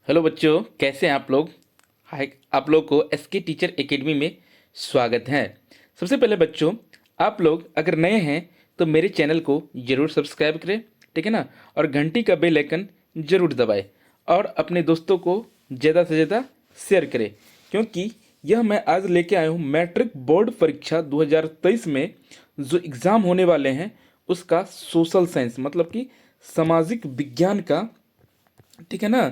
Hello बच्चों, कैसे हैं आप लोग। हाय, आप लोग को एसके टीचर एकेडमी में स्वागत है। सबसे पहले बच्चों, आप लोग अगर नए हैं तो मेरे चैनल को ज़रूर सब्सक्राइब करें, ठीक है ना। और घंटी का बेल आइकन ज़रूर दबाएं और अपने दोस्तों को ज़्यादा से ज़्यादा शेयर करें, क्योंकि यह मैं आज लेके आया हूँ मैट्रिक बोर्ड परीक्षा 2023 में जो एग्ज़ाम होने वाले हैं उसका सोशल साइंस मतलब कि सामाजिक विज्ञान का, ठीक है ना,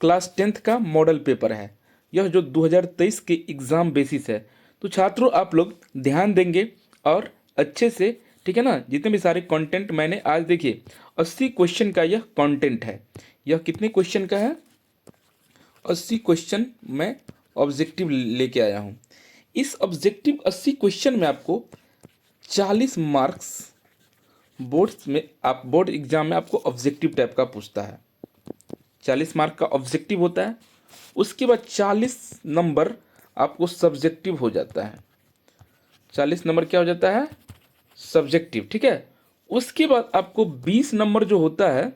क्लास 10th का मॉडल पेपर है। यह जो 2023 के एग्ज़ाम बेसिस है, तो छात्रों आप लोग ध्यान देंगे और अच्छे से, ठीक है ना, जितने भी सारे कंटेंट मैंने आज देखिए 80 क्वेश्चन का यह कंटेंट है। यह कितने क्वेश्चन का है? 80 क्वेश्चन मैं ऑब्जेक्टिव लेके आया हूँ। इस ऑब्जेक्टिव 80 क्वेश्चन में आपको 40 मार्क्स बोर्ड एग्जाम में आपको ऑब्जेक्टिव टाइप का पूछता है। 40 मार्क का ऑब्जेक्टिव होता है। उसके बाद 40 नंबर आपको सब्जेक्टिव हो जाता है। 40 नंबर क्या हो जाता है? सब्जेक्टिव, ठीक है। उसके बाद आपको 20 नंबर जो होता है,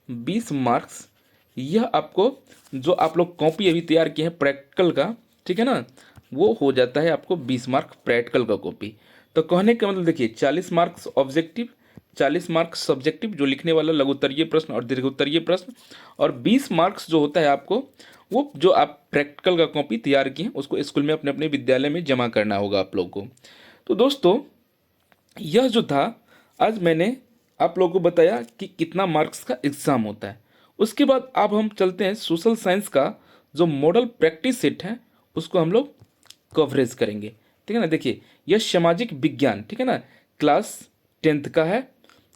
20 मार्क्स, यह आपको जो आप लोग कॉपी अभी तैयार किए हैं प्रैक्टिकल का, ठीक है ना, वो हो जाता है आपको 20 मार्क प्रैक्टिकल का कॉपी। तो कहने का मतलब देखिए 40 मार्क्स ऑब्जेक्टिव, 40 मार्क्स सब्जेक्टिव जो लिखने वाला लघु उत्तरीय प्रश्न और दीर्घ उत्तरीय प्रश्न, और 20 मार्क्स जो होता है आपको वो जो आप प्रैक्टिकल का कॉपी तैयार किए हैं उसको स्कूल में अपने अपने विद्यालय में जमा करना होगा आप लोग को। तो दोस्तों, यह जो था आज मैंने आप लोगों को बताया कि कितना मार्क्स का एग्जाम होता है। उसके बाद अब हम चलते हैं सोशल साइंस का जो मॉडल प्रैक्टिस सेट है उसको हम लोग कवरेज करेंगे, ठीक है ना। देखिए यह सामाजिक विज्ञान, ठीक है ना, क्लास 10th का है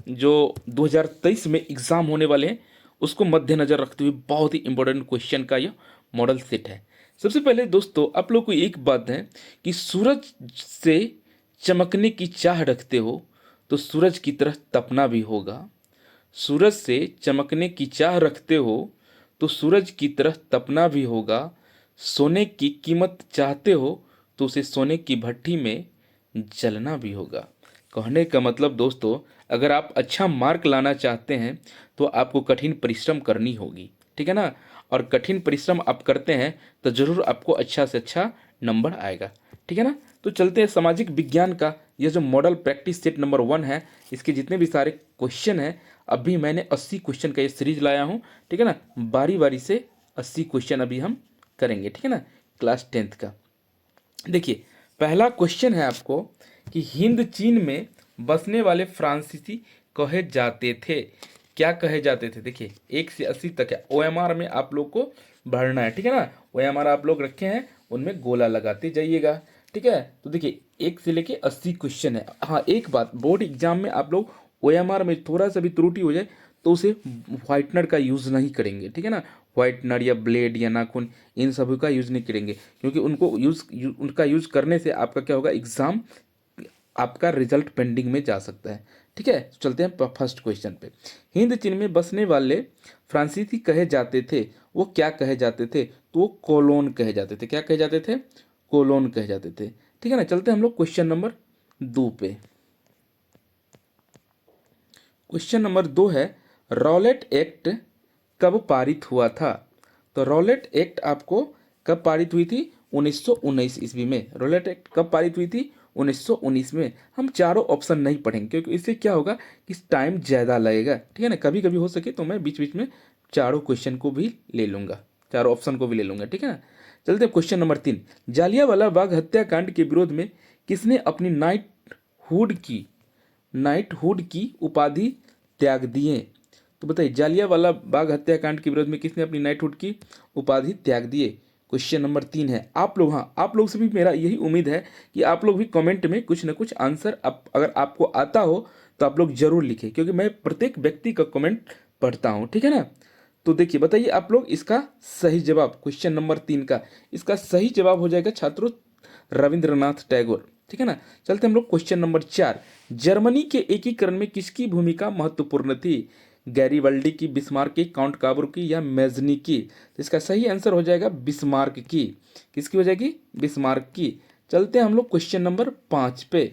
जो 2023 में एग्जाम होने वाले हैं, उसको मद्देनजर रखते हुए बहुत ही इंपॉर्टेंट क्वेश्चन का यह मॉडल सेट है। सबसे पहले दोस्तों आप लोग को एक बात है कि सूरज से चमकने की चाह रखते हो तो सूरज की तरह तपना भी होगा। सूरज से चमकने की चाह रखते हो तो सूरज की तरह तपना भी होगा। सोने की कीमत चाहते हो तो उसे सोने की भट्ठी में जलना भी होगा। कहने का मतलब दोस्तों, अगर आप अच्छा मार्क लाना चाहते हैं तो आपको कठिन परिश्रम करनी होगी, ठीक है ना। और कठिन परिश्रम आप करते हैं तो ज़रूर आपको अच्छा से अच्छा नंबर आएगा, ठीक है ना। तो चलते हैं सामाजिक विज्ञान का यह जो मॉडल प्रैक्टिस सेट नंबर 1 है, इसके जितने भी सारे क्वेश्चन हैं, अभी मैंने 80 क्वेश्चन का ये सीरीज लाया हूँ, ठीक है ना। बारी बारी से 80 क्वेश्चन अभी हम करेंगे, ठीक है ना, क्लास 10th का। देखिए पहला क्वेश्चन है आपको कि हिंद चीन में बसने वाले फ्रांसीसी कहे जाते थे। क्या कहे जाते थे? देखिए 1 से 80 तक है, ओएमआर में आप लोग को भरना है, ठीक है ना। ओएमआर आप लोग रखे हैं उनमें गोला लगाते जाइएगा, ठीक है। तो देखिए 1 से लेके 80 क्वेश्चन है। हाँ, एक बात, बोर्ड एग्जाम में आप लोग ओएमआर में थोड़ा सा भी त्रुटि हो जाए तो उसे व्हाइटनर का यूज़ नहीं करेंगे, ठीक है ना। व्हाइटनर या ब्लेड या नाखून, इन सभी का यूज़ नहीं करेंगे, क्योंकि उनका यूज़ करने से आपका क्या होगा, एग्ज़ाम आपका रिजल्ट पेंडिंग में जा सकता है, ठीक है। तो चलते हैं फर्स्ट क्वेश्चन पे। हिंद चीन में बसने वाले फ्रांसीसी कहे जाते थे, वो क्या कहे जाते थे? तो वो कोलोन कहे जाते थे। क्या कहे जाते थे? कोलोन कहे जाते थे, ठीक है ना। चलते हैं हम लोग क्वेश्चन नंबर 2 पे। क्वेश्चन नंबर 2 है, रॉलेट एक्ट कब पारित हुआ था? तो रॉलेट एक्ट आपको कब पारित हुई थी? 1919 ईस्वी में। रॉलेट एक्ट कब पारित हुई थी? 1919 में। हम चारों ऑप्शन नहीं पढ़ेंगे क्योंकि इससे क्या होगा कि टाइम ज़्यादा लगेगा, ठीक है ना। कभी कभी हो सके तो मैं बीच बीच में चारों क्वेश्चन को भी ले लूँगा, चारों ऑप्शन को भी ले लूँगा, ठीक है ना। चलते हैं क्वेश्चन नंबर 3। जालियांवाला बाग हत्याकांड के विरोध में किसने अपनी नाइटहुड की उपाधि त्याग दिए? तो बताइए जालियांवाला बाग हत्याकांड के विरोध में किसने अपनी नाइटहुड की उपाधि त्याग दिए? क्वेश्चन नंबर 3 है। आप लोग, हाँ, आप लोग से भी मेरा यही उम्मीद है कि आप लोग भी कमेंट में कुछ ना कुछ आंसर अगर आपको आता हो तो आप लोग जरूर लिखें, क्योंकि मैं प्रत्येक व्यक्ति का कमेंट पढ़ता हूँ, ठीक है ना। तो देखिए बताइए आप लोग इसका सही जवाब, क्वेश्चन नंबर 3 का इसका सही जवाब हो जाएगा छात्रों रविंद्रनाथ टैगोर, ठीक है ना। चलते हम लोग क्वेश्चन नंबर 4। जर्मनी के एकीकरण में किसकी भूमिका महत्वपूर्ण थी? गैरीवल्डी की, बिस्मार्क की, काउंट काबूर की या मेजनी की? तो इसका सही आंसर हो जाएगा बिस्मार्क की। किसकी हो जाएगी? बिस्मार्क की। चलते हैं हम लोग क्वेश्चन नंबर 5 पे।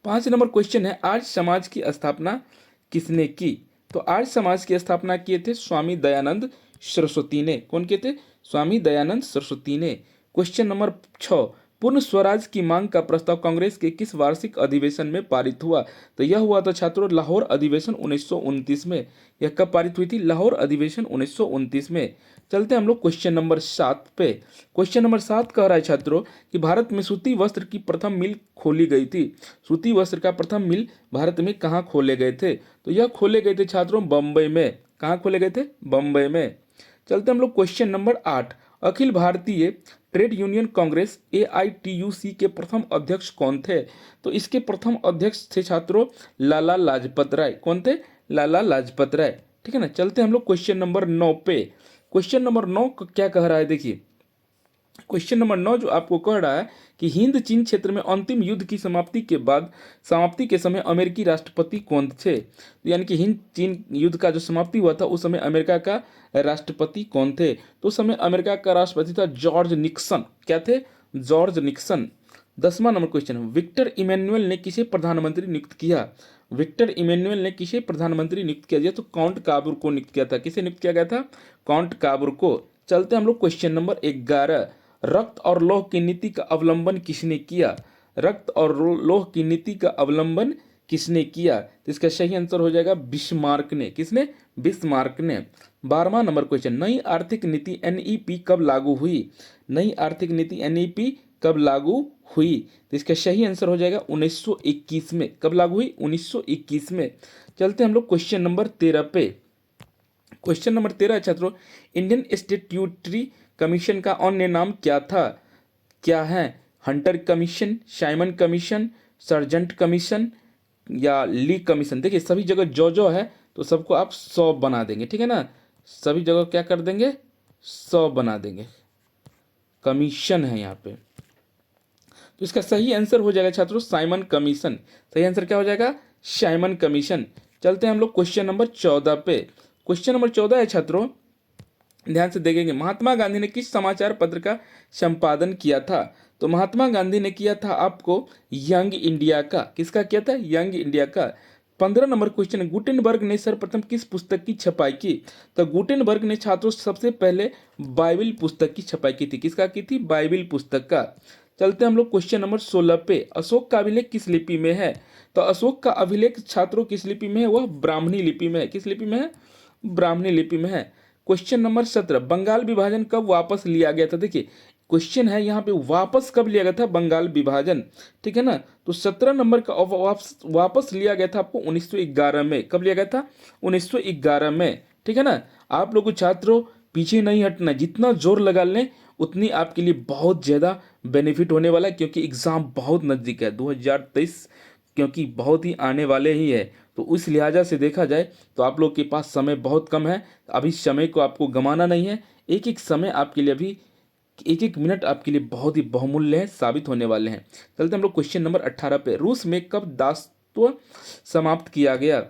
5 नंबर क्वेश्चन है, आर्य समाज की स्थापना किसने की? तो आर्य समाज की स्थापना किए थे स्वामी दयानंद सरस्वती ने। कौन किए थे? स्वामी दयानंद सरस्वती ने। क्वेश्चन नंबर 6, पूर्ण स्वराज की मांग का प्रस्ताव कांग्रेस के किस वार्षिक अधिवेशन में पारित हुआ? तो यह हुआ था छात्रों लाहौर अधिवेशन 1929 में। यह कब पारित हुई थी? लाहौर अधिवेशन 1929 में। चलते हैं हम लोग क्वेश्चन नंबर 7 पे। क्वेश्चन नंबर 7 कह रहा है छात्रों कि भारत में सूती वस्त्र की प्रथम मिल खोली गई थी। सूती वस्त्र का प्रथम मिल भारत में कहाँ खोले गए थे? तो यह खोले गए थे छात्रों बम्बई में। कहाँ खोले गए थे? बम्बई में। चलते हम लोग question number 8, Akhil Bharatiya trade union Congress AITUC के प्रथम अध्यक्ष कौन थे? तो इसके प्रथम अध्यक्ष थे छात्रों लाला लाजपत राय। कौन थे? लाला लाजपत राय। ठीक है ना। चलते हम लोग क्वेश्चन नंबर 9 पे। क्वेश्चन नंबर 9 क्या कह रहा है? देखिए क्वेश्चन नंबर 9 जो आपको कह रहा है कि हिंद चीन क्षेत्र में अंतिम युद्ध की समाप्ति के समय अमेरिकी राष्ट्रपति कौन थे? तो यानी कि हिंद चीन युद्ध का जो समाप्ति हुआ था उस समय अमेरिका का राष्ट्रपति कौन थे? तो उस समय अमेरिका का राष्ट्रपति था जॉर्ज निक्सन। क्या थे? George Nixon. 10वां नंबर क्वेश्चन, विक्टर इमैनुअल ने किसे प्रधानमंत्री नियुक्त किया? विक्टर इमैनुअल ने किसे प्रधानमंत्री नियुक्त किया? तो काउंट काबूर को नियुक्त किया था। किसे नियुक्त किया गया था? काउंट काबूर को। चलते हम लोग क्वेश्चन नंबर 11, रक्त और लौह की नीति का अवलंबन किसने किया? रक्त और लौह की नीति का अवलंबन किसने किया? तो इसका सही आंसर हो जाएगा बिस्मार्क ने। किसने? बिस्मार्क ने। 12वां नंबर क्वेश्चन, नई आर्थिक नीति NEP कब लागू हुई? नई आर्थिक नीति NEP कब लागू हुई? तो इसका सही आंसर हो जाएगा 1921 में। कब लागू हुई? 1921 में। चलते हम लोग क्वेश्चन नंबर 13 पे। क्वेश्चन नंबर 13 छात्रों, इंडियन स्टैट्यूटरी कमीशन का अन्य नाम क्या था? क्या है? Hunter commission, Simon commission, sergeant commission या ली कमीशन। देखिए सभी जगह जो है तो सबको आप 100 बना देंगे। ठीक है ना। सभी जगह क्या कर देंगे? 100 बना देंगे। कमीशन है यहाँ पे। तो इसका सही आंसर हो जाएगा छात्रों साइमन कमीशन। सही आंसर क्या हो जाएगा? Simon commission. चलते हैं हम लोग क्वेश्चन नंबर 14 पे। क्वेश्चन नंबर 14 है छात्रों, ध्यान से देखेंगे, महात्मा गांधी ने किस समाचार पत्र का संपादन किया था? तो महात्मा गांधी ने किया था आपको यंग इंडिया का। किसका किया था? यंग इंडिया का। 15 नंबर क्वेश्चन, गुटेनबर्ग ने सर्वप्रथम किस पुस्तक की छपाई की? तो गुटेनबर्ग ने छात्रों सबसे पहले बाइबिल पुस्तक की छपाई की थी। किसका की थी? बाइबिल पुस्तक का। चलते हम लोग क्वेश्चन नंबर 16 पे। अशोक का अभिलेख किस लिपि में है? तो अशोक का अभिलेख छात्रों किस लिपि में है? वह ब्राह्मणी लिपि में है। किस लिपि में है? ब्राह्मणी लिपि में है। क्वेश्चन नंबर 17, बंगाल विभाजन कब वापस लिया गया था? देखिए क्वेश्चन है यहाँ पे वापस कब लिया गया था बंगाल विभाजन। ठीक है ना। तो 17 नंबर का वापस लिया गया था आपको 1911 में। कब लिया गया था? 1911 में। ठीक है ना। आप लोगों छात्रों पीछे नहीं हटना, जितना जोर लगा लें उतनी आपके लिए बहुत ज़्यादा बेनिफिट होने वाला है, क्योंकि एग्ज़ाम बहुत नज़दीक है 2023, क्योंकि बहुत ही आने वाले ही है। तो उस लिहाजा से देखा जाए तो आप लोग के पास समय बहुत कम है। अभी समय को आपको गंवाना नहीं है। एक एक समय आपके लिए, अभी एक एक मिनट आपके लिए बहुत ही बहुमूल्य है, साबित होने वाले हैं। चलते हम लोग क्वेश्चन नंबर 18 पे। रूस में कब दासत्व समाप्त किया गया?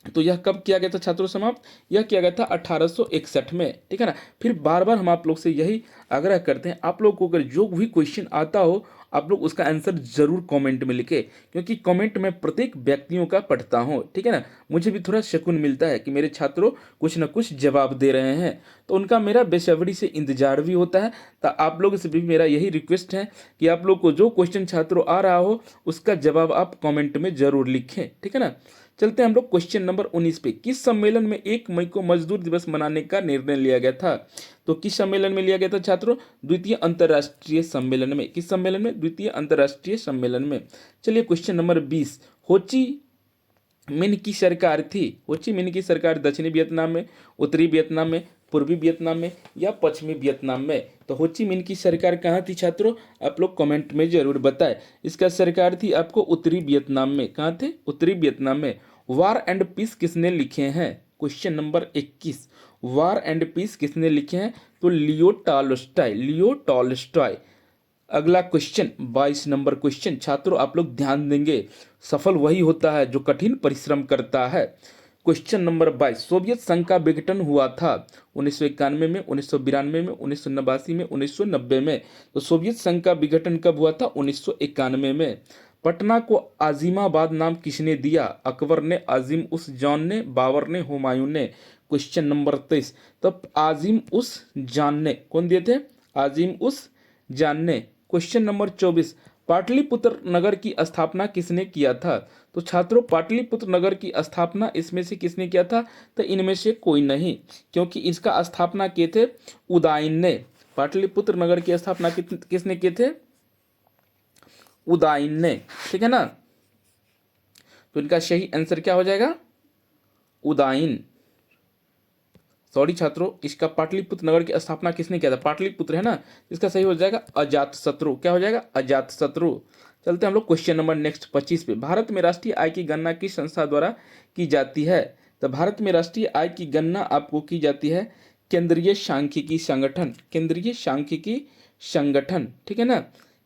तो यह कब किया गया था छात्रों समाप्त? यह किया गया था 1861 में। ठीक है ना। फिर बार बार हम आप लोग से यही आग्रह करते हैं, आप लोग को अगर जो भी क्वेश्चन आता हो आप लोग उसका आंसर जरूर कमेंट में लिखें, क्योंकि कमेंट में प्रत्येक व्यक्तियों का पढ़ता हूं। ठीक है ना। मुझे भी थोड़ा सुकून मिलता है कि मेरे छात्रों कुछ ना कुछ जवाब दे रहे हैं, तो उनका मेरा बेसब्री से इंतजार भी होता है। तो आप लोगों से भी मेरा यही रिक्वेस्ट है कि आप लोग को जो क्वेश्चन छात्रों आ रहा हो उसका जवाब आप कॉमेंट में जरूर लिखें। ठीक है ना। चलते हैं हम लोग क्वेश्चन नंबर 19 पे। किस सम्मेलन में 1 मई को मजदूर दिवस मनाने का निर्णय लिया गया था? तो किस सम्मेलन में लिया गया था छात्रों? द्वितीय अंतर्राष्ट्रीय सम्मेलन में। किस सम्मेलन में? द्वितीय अंतर्राष्ट्रीय सम्मेलन में। चलिए क्वेश्चन नंबर 20, होची मिन्ह की सरकार थी। होची मिन्ह की सरकार दक्षिणी वियतनाम में, उत्तरी वियतनाम में, पूर्वी वियतनाम में या पश्चिमी वियतनाम में? तो होची मिन्ह की सरकार कहाँ थी छात्रों? आप लोग कमेंट में जरूर बताएं। इसका सरकार थी आपको उत्तरी वियतनाम में। कहाँ थे? उत्तरी वियतनाम में। वार एंड पीस किसने लिखे हैं? Question number 21, war and peace किसने लिखे हैं? तो लियो टॉल्स्टॉय। Leo Tolstoy. अगला क्वेश्चन 22 नंबर क्वेश्चन छात्रों आप लोग ध्यान देंगे, सफल वही होता है जो कठिन परिश्रम करता है। क्वेश्चन नंबर 22, सोवियत संघ का विघटन हुआ था 1991 में, 1992 में, 1989 में, 1990 में। तो सोवियत संघ का विघटन कब हुआ था? 1991 में। पटना को आजिमाबाद नाम किसने दिया? अकबर ने, आजिम उस जान ने, बाबर ने, हुमायूं ने। Question number 23। तो आजिम उस जान ने कौन दिए थे? आजिम उस जान ने। Question number 24। पाटलिपुत्र नगर की स्थापना किसने किया था? तो छात्रों, पाटलिपुत्र नगर की स्थापना इसमें से किसने किया था? तो इनमें से कोई नहीं, क्योंकि इसका स्थापना किए थे उदयन ने। पाटलिपुत्र नगर की स्थापना किसने किए थे? उदयन ने। ठीक है ना? तो इनका सही आंसर क्या हो जाएगा? उदयन। सॉरी छात्रों, इसका पाटलिपुत्र नगर की स्थापना किसने किया था? पाटलिपुत्र है ना, इसका सही हो जाएगा अजातशत्रु। क्या हो जाएगा? अजातशत्रु। चलते हम लोग क्वेश्चन नंबर नेक्स्ट 25 पे। भारत में राष्ट्रीय आय की गणना किस संस्था द्वारा की जाती है? तो भारत में राष्ट्रीय आय की गणना आपको की जाती है केंद्रीय सांख्यिकी संगठन। केंद्रीय सांख्यिकी संगठन। ठीक है ना?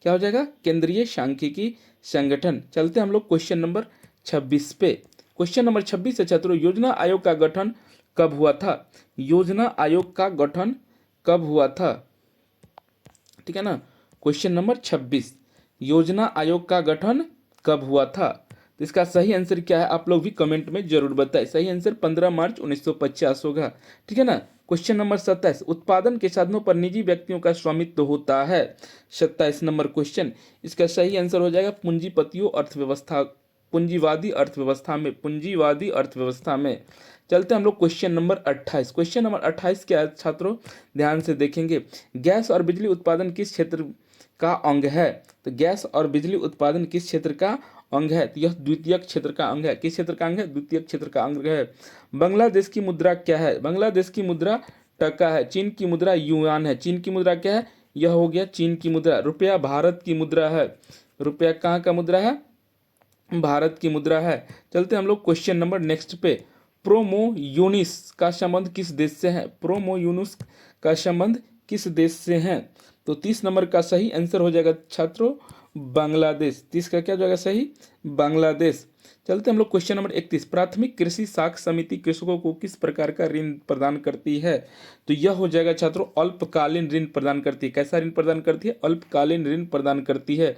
क्या हो जाएगा? केंद्रीय सांख्यिकी संगठन। चलते हम लोग क्वेश्चन नंबर 26 पे। क्वेश्चन नंबर 26 है छात्रों, योजना आयोग का गठन कब हुआ था? योजना आयोग का गठन कब हुआ था? ठीक है ना? क्वेश्चन नंबर 26, योजना आयोग का गठन कब हुआ था? तो इसका सही आंसर क्या है आप लोग भी कमेंट में जरूर बताएं। सही आंसर 15 मार्च 1950 होगा। ठीक है ना? क्वेश्चन नंबर 27, उत्पादन के साधनों पर निजी व्यक्तियों का स्वामित्व होता है। 27 नंबर क्वेश्चन, इसका सही आंसर हो जाएगा पूंजीपतियों अर्थव्यवस्था, पूंजीवादी अर्थव्यवस्था में, पूंजीवादी अर्थव्यवस्था में। चलते हम लोग क्वेश्चन नंबर 28। क्वेश्चन नंबर 28 क्या है छात्रों? ध्यान से देखेंगे। गैस और बिजली उत्पादन किस क्षेत्र का अंग है? तो गैस और बिजली उत्पादन किस क्षेत्र का अंग है? तो यह द्वितीयक क्षेत्र का अंग है। किस क्षेत्र का अंग है? द्वितीयक क्षेत्र का अंग है। बांग्लादेश की मुद्रा क्या है? बांग्लादेश की मुद्रा टका है। चीन की मुद्रा युआन है। चीन की मुद्रा क्या है? यह हो गया चीन की मुद्रा। रुपया भारत की मुद्रा है। रुपया कहाँ का मुद्रा है? भारत की मुद्रा है। चलते हम लोग क्वेश्चन नंबर नेक्स्ट पे। प्रोमो यूनिस का संबंध किस देश से है? प्रोमो यूनिस का संबंध किस देश से है? तो 30 नंबर का सही आंसर हो जाएगा छात्रों बांग्लादेश। 30 का क्या हो जाएगा सही? बांग्लादेश। चलते हम लोग क्वेश्चन नंबर 31। प्राथमिक कृषि साख समिति कृषकों को किस प्रकार का ऋण प्रदान करती है? तो यह हो जाएगा छात्रों अल्पकालीन ऋण प्रदान करती है। कैसा ऋण प्रदान करती है? अल्पकालीन ऋण प्रदान करती है।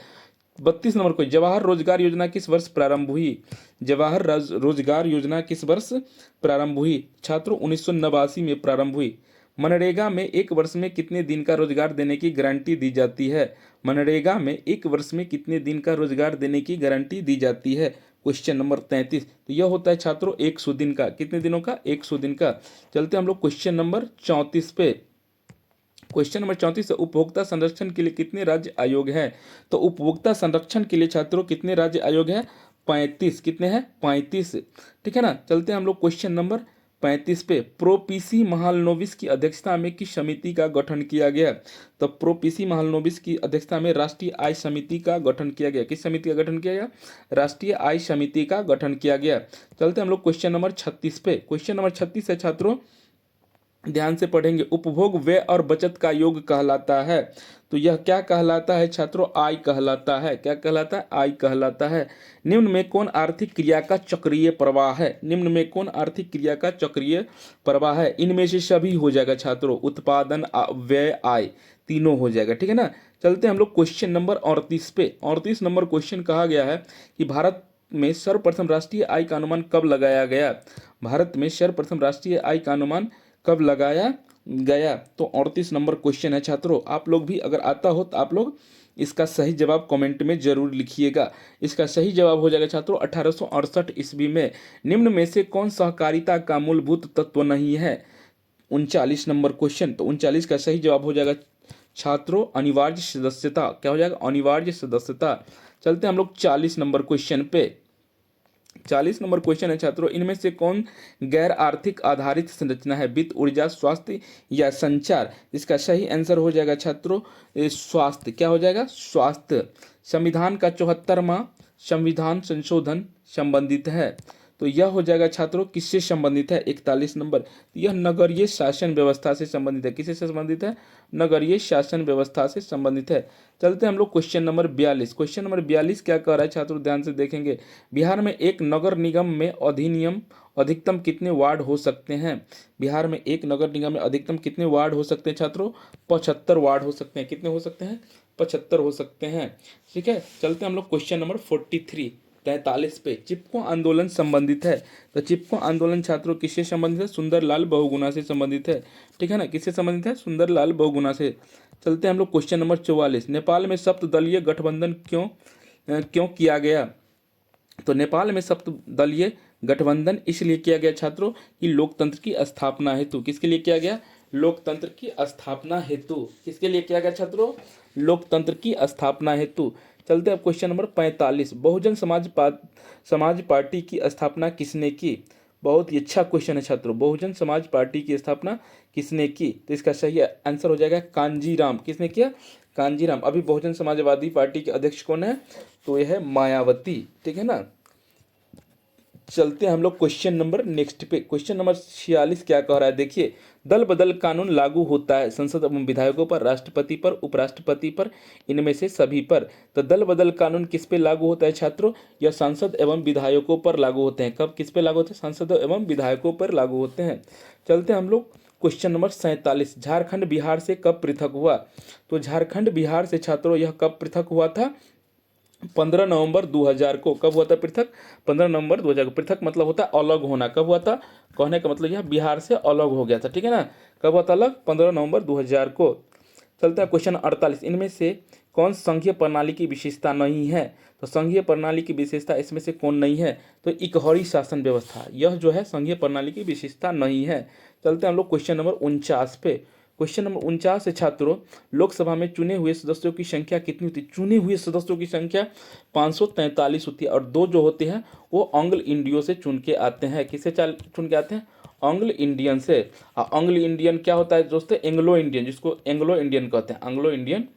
32 नंबर को, जवाहर रोजगार योजना किस वर्ष प्रारंभ हुई? जवाहर रोजगार योजना किस वर्ष प्रारंभ हुई? छात्रों 1989 में प्रारंभ हुई। मनरेगा में एक वर्ष में कितने दिन का रोजगार देने की गारंटी दी जाती है? मनरेगा में एक वर्ष में कितने दिन का रोजगार देने की गारंटी दी जाती है? Question number 33। तो यह होता है छात्रों 100 दिन का। कितने दिनों का? 100 दिन का। चलते हम लोग क्वेश्चन नंबर 34 पे। क्वेश्चन नंबर 34 है, उपभोक्ता संरक्षण के लिए कितने राज्य आयोग हैं? तो उपभोक्ता संरक्षण के लिए छात्रों कितने राज्य आयोग हैं? 35। कितने हैं? 35। ठीक है ना? चलते हैं हम लोग क्वेश्चन नंबर 35 पे। प्रोपीसी महालनोबिस की अध्यक्षता में किस समिति का गठन किया गया? तो प्रोपीसी महालनोबिस की अध्यक्षता में राष्ट्रीय आय समिति का गठन किया गया। किस समिति का गठन किया गया? राष्ट्रीय आय समिति का गठन किया गया। चलते हम लोग क्वेश्चन नंबर 36 पे। क्वेश्चन नंबर 36 है छात्रों, ध्यान से पढ़ेंगे। उपभोग व्यय और बचत का योग कहलाता है। तो यह क्या कहलाता है छात्रों? आय कहलाता है। क्या कहलाता है? आय कहलाता है। निम्न में कौन आर्थिक क्रिया का चक्रीय प्रवाह है? निम्न में कौन आर्थिक क्रिया का चक्रीय प्रवाह है? इनमें से सभी हो जाएगा छात्रों। उत्पादन, व्यय, आय, तीनों हो जाएगा। ठीक है ना? चलते हम लोग क्वेश्चन नंबर 38 पे। 38 नंबर क्वेश्चन कहा गया है कि भारत में सर्वप्रथम राष्ट्रीय आय का अनुमान कब लगाया गया? भारत में सर्वप्रथम राष्ट्रीय आय का अनुमान कब लगाया गया? तो 38 नंबर क्वेश्चन है छात्रों। आप लोग भी अगर आता हो तो आप लोग इसका सही जवाब कमेंट में जरूर लिखिएगा। इसका सही जवाब हो जाएगा छात्रों 1868 ईस्वी में। निम्न में से कौन सहकारिता का मूलभूत तत्व नहीं है? 39 नंबर क्वेश्चन। तो 39 का सही जवाब हो जाएगा छात्रों अनिवार्य सदस्यता। क्या हो जाएगा? अनिवार्य सदस्यता। चलते हम लोग 40 नंबर क्वेश्चन पे। 40 नंबर क्वेश्चन है छात्रों, इनमें से कौन गैर आर्थिक आधारित संरचना है? वित्त, ऊर्जा, स्वास्थ्य या संचार? इसका सही आंसर हो जाएगा छात्रों स्वास्थ्य। क्या हो जाएगा? स्वास्थ्य। संविधान का 74वां संविधान संशोधन संबंधित है। तो यह हो जाएगा छात्रों किससे संबंधित है? 41 नंबर। यह नगरीय शासन व्यवस्था से संबंधित है। किससे संबंधित है? नगरीय शासन व्यवस्था से संबंधित है। चलते हम लोग क्वेश्चन नंबर 42। क्वेश्चन नंबर 42 क्या कह रहा है छात्रों? ध्यान से देखेंगे। बिहार में एक नगर निगम में अधिकतम कितने वार्ड हो सकते हैं? बिहार में एक नगर निगम में अधिकतम कितने वार्ड हो सकते हैं छात्रों? 75 वार्ड हो सकते हैं। कितने हो सकते हैं? 75 हो सकते हैं। ठीक है, चलते हैं हम लोग क्वेश्चन नंबर 43 43 पे। चिपको आंदोलन संबंधित है, तो चिपको आंदोलन छात्रों किससे संबंधित है? सुंदरलाल बहुगुणा से संबंधित है। ठीक है ना, किससे संबंधित है? सुंदरलाल बहुगुणा से। चलते हैं हम लोग क्वेश्चन नंबर 44। नेपाल में सप्तदलीय गठबंधन क्यों किया गया? तो नेपाल में सप्तदलीय गठबंधन इसलिए किया गया छात्रों कि लोकतंत्र की स्थापना हेतु। किसके लिए किया गया? लोकतंत्र की स्थापना हेतु। किसके लिए किया गया छात्रों? लोकतंत्र की स्थापना हेतु। चलते हैं question number 45। Bahujan Samaj party की स्थापना किसने की? बहुत ही अच्छा क्वेश्चन है छात्रों। बहुजन समाज पार्टी की स्थापना किसने की? तो इसका सही आंसर हो जाएगा कांजीराम। किसने किया? कांजीराम। अभी बहुजन समाजवादी पार्टी के अध्यक्ष कौन है? तो यह है मायावती। ठीक है ना। चलते हैं हम लोग क्वेश्चन नंबर नेक्स्ट पे। क्वेश्चन नंबर 46 क्या कह रहा है? देखिए, दल बदल कानून लागू होता है संसद एवं विधायकों पर, राष्ट्रपति पर, उपराष्ट्रपति पर, इनमें से सभी पर। तो दल बदल कानून किस पे लागू होता है छात्रों? यह सांसद एवं विधायकों पर लागू होते हैं। कब किस पे लागू होते हैं? सांसद एवं विधायकों पर लागू होते हैं। चलते हैं हम लोग क्वेश्चन नंबर 47। झारखंड बिहार से कब पृथक हुआ? तो झारखंड बिहार से छात्रों यह कब पृथक हुआ था? 15 नवंबर 2000 को। कब हुआ था पृथक? 15 नवंबर 2000 को। पृथक मतलब होता है अलग होना। कब हुआ था? कहने का मतलब यह बिहार से अलग हो गया था। ठीक है ना। कब हुआ था अलग? 15 नवंबर 2000 को। चलता है क्वेश्चन 48। इनमें से कौन संघीय प्रणाली की विशेषता नहीं है? तो संघीय प्रणाली की विशेषता इसमें से कौन नहीं है? तो इकहरी शासन व्यवस्था, यह जो है संघीय प्रणाली की विशेषता नहीं है। चलते हैं हम लोग क्वेश्चन नंबर 49 पे। क्वेश्चन नंबर 49 से छात्रों, लोकसभा में चुने हुए सदस्यों की संख्या कितनी होती है? चुने हुए सदस्यों की संख्या 543 होती है, और 2 जो होते हैं वो एंग्लो इंडियो से चुन के आते हैं। किससे चुन के आते हैं? एंग्लो इंडियन से। एंग्लो इंडियन क्या होता है दोस्तों? एंग्लो इंडियन, जिसको एंग्लो इंडियन कहते हैं। एंग्लो इंडियन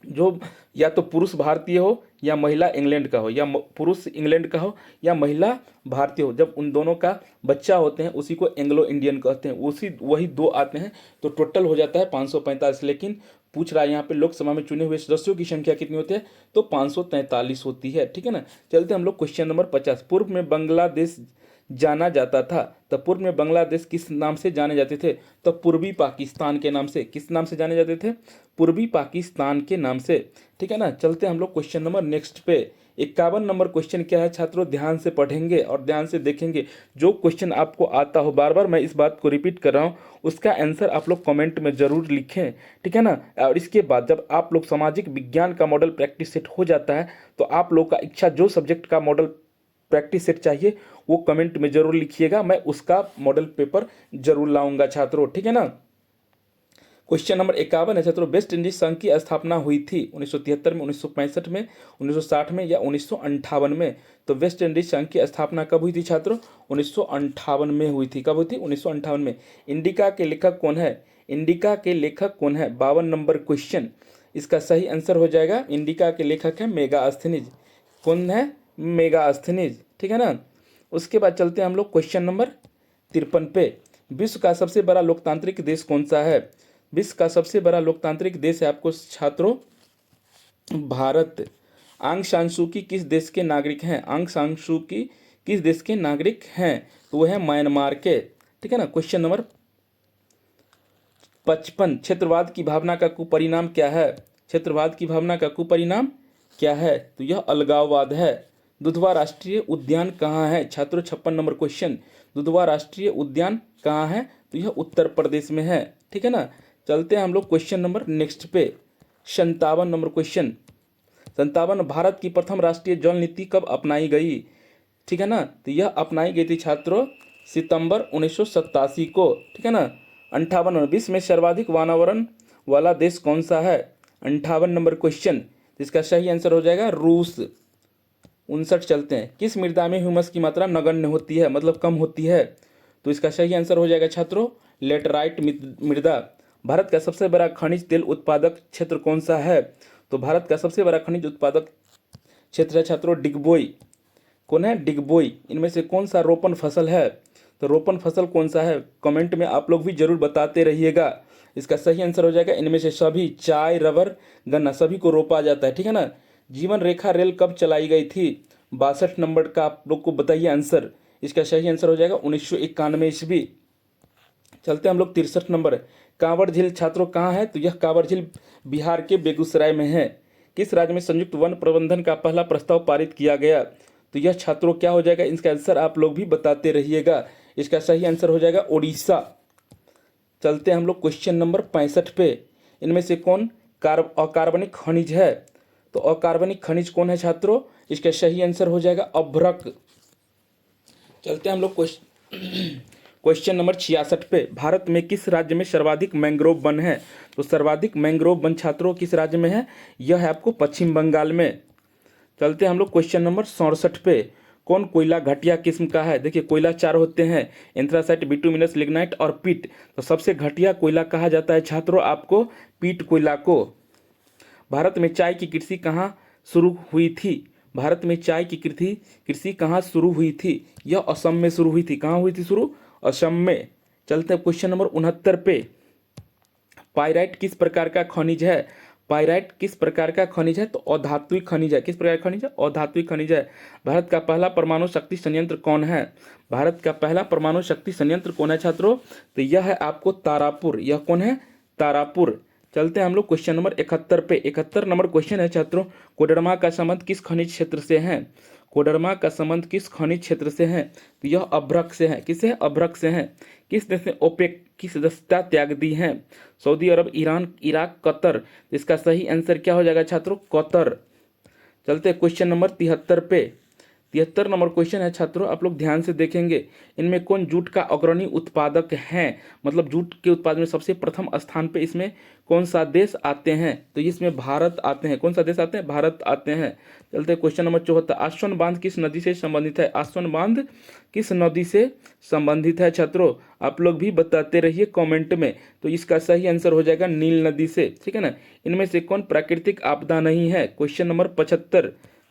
जो या तो पुरुष भारतीय हो या महिला इंग्लैंड का हो, या पुरुष इंग्लैंड का हो या महिला भारतीय हो, जब उन दोनों का बच्चा होते हैं उसी को एंग्लो इंडियन कहते हैं। वही 2 आते हैं, तो टोटल हो जाता है 545। लेकिन पूछ रहा है यहाँ पे लोकसभा में चुने हुए सदस्यों की संख्या कितनी होती है? तो 543 होती है। ठीक है ना। चलते हम लोग क्वेश्चन नंबर 50। पूर्व में बांग्लादेश जाना जाता था, तो पूर्व में बांग्लादेश किस नाम से जाने जाते थे? तो पूर्वी पाकिस्तान के नाम से। किस नाम से जाने जाते थे? पूर्वी पाकिस्तान के नाम से। ठीक है ना। चलते हैं हम लोग क्वेश्चन नंबर नेक्स्ट पे। 51 नंबर क्वेश्चन क्या है छात्रों? ध्यान से पढ़ेंगे और ध्यान से देखेंगे। जो क्वेश्चन आपको आता हो, बार बार मैं इस बात को रिपीट कर रहा हूँ, उसका आंसर आप लोग कमेंट में जरूर लिखें। ठीक है ना। और इसके बाद जब आप लोग सामाजिक विज्ञान का मॉडल प्रैक्टिस सेट हो जाता है, तो आप लोग का इच्छा जो सब्जेक्ट का मॉडल प्रैक्टिस सेट चाहिए वो कमेंट में जरूर लिखिएगा। मैं उसका मॉडल पेपर जरूर लाऊंगा छात्रों। ठीक है ना। क्वेश्चन नंबर 51 है छात्रों, वेस्ट इंडीज संघ की स्थापना हुई थी 1973 में, 1965 में, 1960 में या 1958 में? तो वेस्ट इंडीज संघ की स्थापना कब हुई थी छात्रों? 1958 में हुई थी। कब हुई थी? 1958 में। इंडिका के लेखक कौन है? इंडिका के लेखक कौन है? 52 नंबर क्वेश्चन। इसका सही आंसर हो जाएगा, इंडिका के लेखक है मेगास्थनीज। कौन है? मेगास्थनीज। ठीक है ना। उसके बाद चलते हैं हम लोग क्वेश्चन नंबर 53 पे। विश्व का सबसे बड़ा लोकतांत्रिक देश कौन सा है? विश्व का सबसे बड़ा लोकतांत्रिक देश है आपको छात्रों भारत। आंग सान सू की किस देश के नागरिक हैं? आंग सान सू की किस देश के नागरिक हैं? तो वो है म्यांमार के। ठीक है ना। Question number 55। क्षेत्रवाद की भावना का कुपरिणाम क्या है? क्षेत्रवाद की भावना का कुपरिणाम क्या है? तो यह अलगाववाद है। दुधवा राष्ट्रीय उद्यान कहाँ है छात्रों? 56 नंबर क्वेश्चन। दुधवा राष्ट्रीय उद्यान कहाँ है? तो यह उत्तर प्रदेश में है। ठीक है ना। चलते हैं हम लोग क्वेश्चन नंबर नेक्स्ट पे। 57 नंबर क्वेश्चन। 57, भारत की प्रथम राष्ट्रीय जल नीति कब अपनाई गई? ठीक है ना। तो यह अपनाई गई थी छात्रों सितंबर 1987 को। ठीक है ना। 58, विश्व में सर्वाधिक वातावरण वाला देश कौन सा है? 58 नंबर क्वेश्चन। इसका सही आंसर हो जाएगा रूस। 59 चलते हैं, किस मृदा में ह्यूमस की मात्रा नगण्य होती है, मतलब कम होती है? तो इसका सही आंसर हो जाएगा छात्रों लेटराइट मृदा। भारत का सबसे बड़ा खनिज तेल उत्पादक क्षेत्र कौन सा है? तो भारत का सबसे बड़ा खनिज उत्पादक क्षेत्र है छात्रों डिगबोई। कौन है? डिगबोई। इनमें से कौन सा रोपण फसल है? तो रोपण फसल कौन सा है? कमेंट में आप लोग भी जरूर बताते रहिएगा। इसका सही आंसर हो जाएगा इनमें से सभी। चाय, रबर, गन्ना सभी को रोपा जाता है। ठीक है ना। जीवन रेखा रेल कब चलाई गई थी? 62 नंबर का आप लोग को बताइए आंसर। इसका सही आंसर हो जाएगा 1991 ईस्वी। चलते हम लोग 63 नंबर है। कांवड़ झील छात्रों कहाँ है? तो यह कांवड़ झील बिहार के बेगूसराय में है। किस राज्य में संयुक्त वन प्रबंधन का पहला प्रस्ताव पारित किया गया? तो यह छात्रों क्या हो जाएगा? इसका आंसर आप लोग भी बताते रहिएगा। इसका सही आंसर हो जाएगा उड़ीसा। चलते हम लोग क्वेश्चन नंबर 65 पे। इनमें से कौन अकार्बनिक खनिज है? तो अकार्बनिक खनिज कौन है छात्रों? इसका सही आंसर हो जाएगा अभ्रक। चलते हम लोग क्वेश्चन नंबर 66 पे। भारत में किस राज्य में सर्वाधिक मैंग्रोव वन है? तो सर्वाधिक मैंग्रोव वन छात्रों किस राज्य में है? यह है आपको पश्चिम बंगाल में। चलते हम लोग क्वेश्चन नंबर 67 पे। कौन कोयला घटिया किस्म का है? देखिए कोयला 4 होते हैं, एंथ्रासाइट, बिटुमिनस, लिग्नाइट और पीट। तो सबसे घटिया कोयला कहा जाता है छात्रों आपको पीट कोयला को। भारत में चाय की कृषि कहाँ शुरू हुई थी? भारत में चाय की कृषि कहाँ शुरू हुई थी? यह असम में शुरू हुई थी। कहाँ हुई थी शुरू? असम में। चलते हैं क्वेश्चन नंबर 69 पे। पाइराइट किस प्रकार का खनिज है? पाइराइट किस प्रकार का खनिज है? तो अधात्विक खनिज है। किस प्रकार का खनिज है? अधात्विक खनिज है। भारत का पहला परमाणु शक्ति संयंत्र कौन है? भारत का पहला परमाणु शक्ति संयंत्र कौन है छात्रों? तो यह है आपको तारापुर। यह कौन है? तारापुर। चलते हैं हम लोग क्वेश्चन नंबर 71 पे। 71 नंबर क्वेश्चन है छात्रों, कोडरमा का संबंध किस खनिज क्षेत्र से है? कोडरमा का संबंध किस खनिज क्षेत्र से है? तो यह अभ्रक से है। किससे? अभ्रक से है। किस देश ने ओपेक की सदस्यता त्याग दी है? सऊदी अरब, ईरान, इराक, कतर। इसका सही आंसर क्या हो जाएगा छात्रों? कतर। चलते क्वेश्चन नंबर 73 पे। 73 नंबर क्वेश्चन है छात्रों, आप लोग ध्यान से देखेंगे। इनमें कौन जूट का अग्रणी उत्पादक है? मतलब जूट के उत्पादन में सबसे प्रथम स्थान पे इसमें कौन सा देश आते हैं? तो इसमें भारत आते हैं। कौन सा देश आते हैं? भारत आते हैं। चलते क्वेश्चन नंबर 74। आसवन बांध किस नदी से संबंधित है? आसवन बांध किस नदी से संबंधित है छात्रों? आप लोग भी बताते रहिए कमेंट में। तो इसका सही आंसर हो जाएगा नील नदी से। ठीक है ना। इनमें से कौन प्राकृतिक आपदा नहीं है? क्वेश्चन नंबर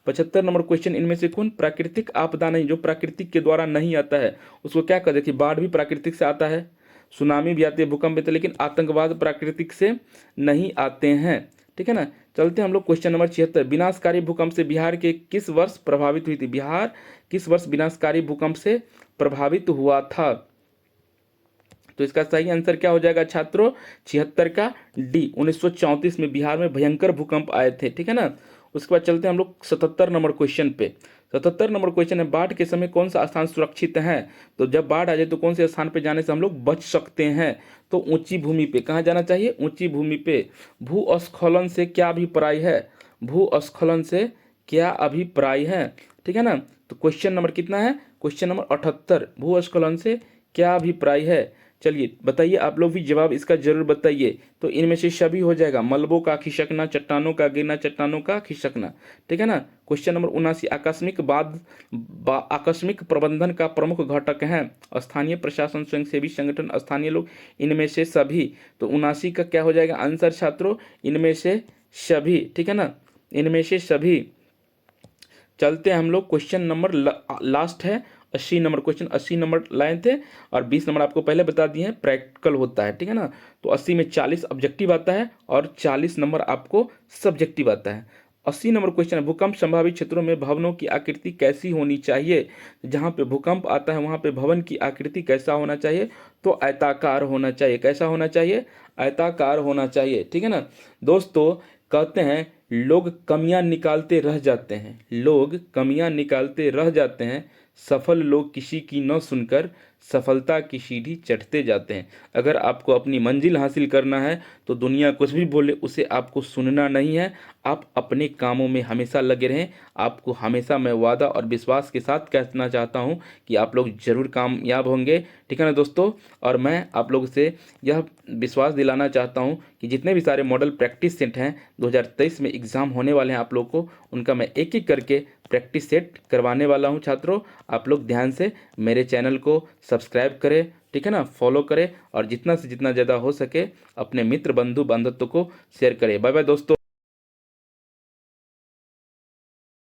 75 नंबर क्वेश्चन, इनमें से कौन प्राकृतिक आपदा नहीं, जो प्राकृतिक के द्वारा नहीं आता है उसको क्या कहते हैं? कि बाढ़ भी प्राकृतिक से आता है, सुनामी भी आती है, भूकंप भी आते हैं, लेकिन आतंकवाद प्राकृतिक से नहीं आते हैं। ठीक है ना। चलते हम लोग क्वेश्चन नंबर 76। विनाशकारी भूकंप से बिहार के किस वर्ष प्रभावित हुई थी? बिहार किस वर्ष विनाशकारी भूकंप से प्रभावित हुआ था? तो इसका सही आंसर क्या हो जाएगा छात्रों? 76 का डी। 1934 में बिहार में भयंकर भूकंप आए थे। ठीक है ना। उसके बाद चलते हैं हम लोग 77 नंबर क्वेश्चन पे। 77 नंबर क्वेश्चन है, बाढ़ के समय कौन सा स्थान सुरक्षित है? तो जब बाढ़ आ जाए तो कौन से स्थान पे जाने से हम लोग बच सकते हैं? तो ऊंची भूमि पे। कहाँ जाना चाहिए? ऊंची भूमि पे। भूस्खलन से क्या अभिप्राय है? भूस्खलन से क्या अभिप्राय है? ठीक है ना। तो क्वेश्चन नंबर कितना है? Question number 78। भूस्खलन से क्या अभिप्राय है? चलिए बताइए, आप लोग भी जवाब इसका जरूर बताइए। तो इनमें से सभी हो जाएगा। मलबों का खिसकना, चट्टानों का गिरना, चट्टानों का खिसकना। ठीक है ना। Question number 79। आकस्मिक प्रबंधन का प्रमुख घटक है? स्थानीय प्रशासन, स्वयंसेवी संगठन, स्थानीय लोग, इनमें से सभी। तो 79 का क्या हो जाएगा आंसर छात्रों? इनमें से सभी। ठीक है ना। इनमें से सभी। चलते हम लोग क्वेश्चन नंबर लास्ट है 80 नंबर क्वेश्चन। 80 नंबर लाए थे और 20 नंबर आपको पहले बता दिए हैं प्रैक्टिकल होता है। ठीक है ना। तो 80 में 40 ऑब्जेक्टिव आता है और 40 नंबर आपको सब्जेक्टिव आता है। 80 नंबर क्वेश्चन है, भूकंप संभावित क्षेत्रों में भवनों की आकृति कैसी होनी चाहिए? जहाँ पे भूकंप आता है वहाँ पे भवन की आकृति कैसा होना चाहिए? तो आयताकार होना चाहिए। कैसा होना चाहिए? आयताकार होना चाहिए। ठीक है ना। दोस्तों कहते हैं लोग कमियां निकालते रह जाते हैं, लोग कमियां निकालते रह जाते हैं, सफल लोग किसी की न सुनकर सफलता की सीढ़ी चढ़ते जाते हैं। अगर आपको अपनी मंजिल हासिल करना है तो दुनिया कुछ भी बोले उसे आपको सुनना नहीं है। आप अपने कामों में हमेशा लगे रहें। आपको हमेशा मैं वादा और विश्वास के साथ कहना चाहता हूं कि आप लोग जरूर कामयाब होंगे। ठीक है ना दोस्तों। और मैं आप लोग से यह विश्वास दिलाना चाहता हूं कि जितने भी सारे मॉडल प्रैक्टिस सेट हैं 2023 में एग्ज़ाम होने वाले हैं आप लोग को, उनका मैं एक एक करके प्रैक्टिस सेट करवाने वाला हूं छात्रों। आप लोग ध्यान से मेरे चैनल को सब्सक्राइब करें। ठीक है ना। फॉलो करें और जितना से जितना ज़्यादा हो सके अपने मित्र बंधु बांधवों को शेयर करें। बाय बाय दोस्तों।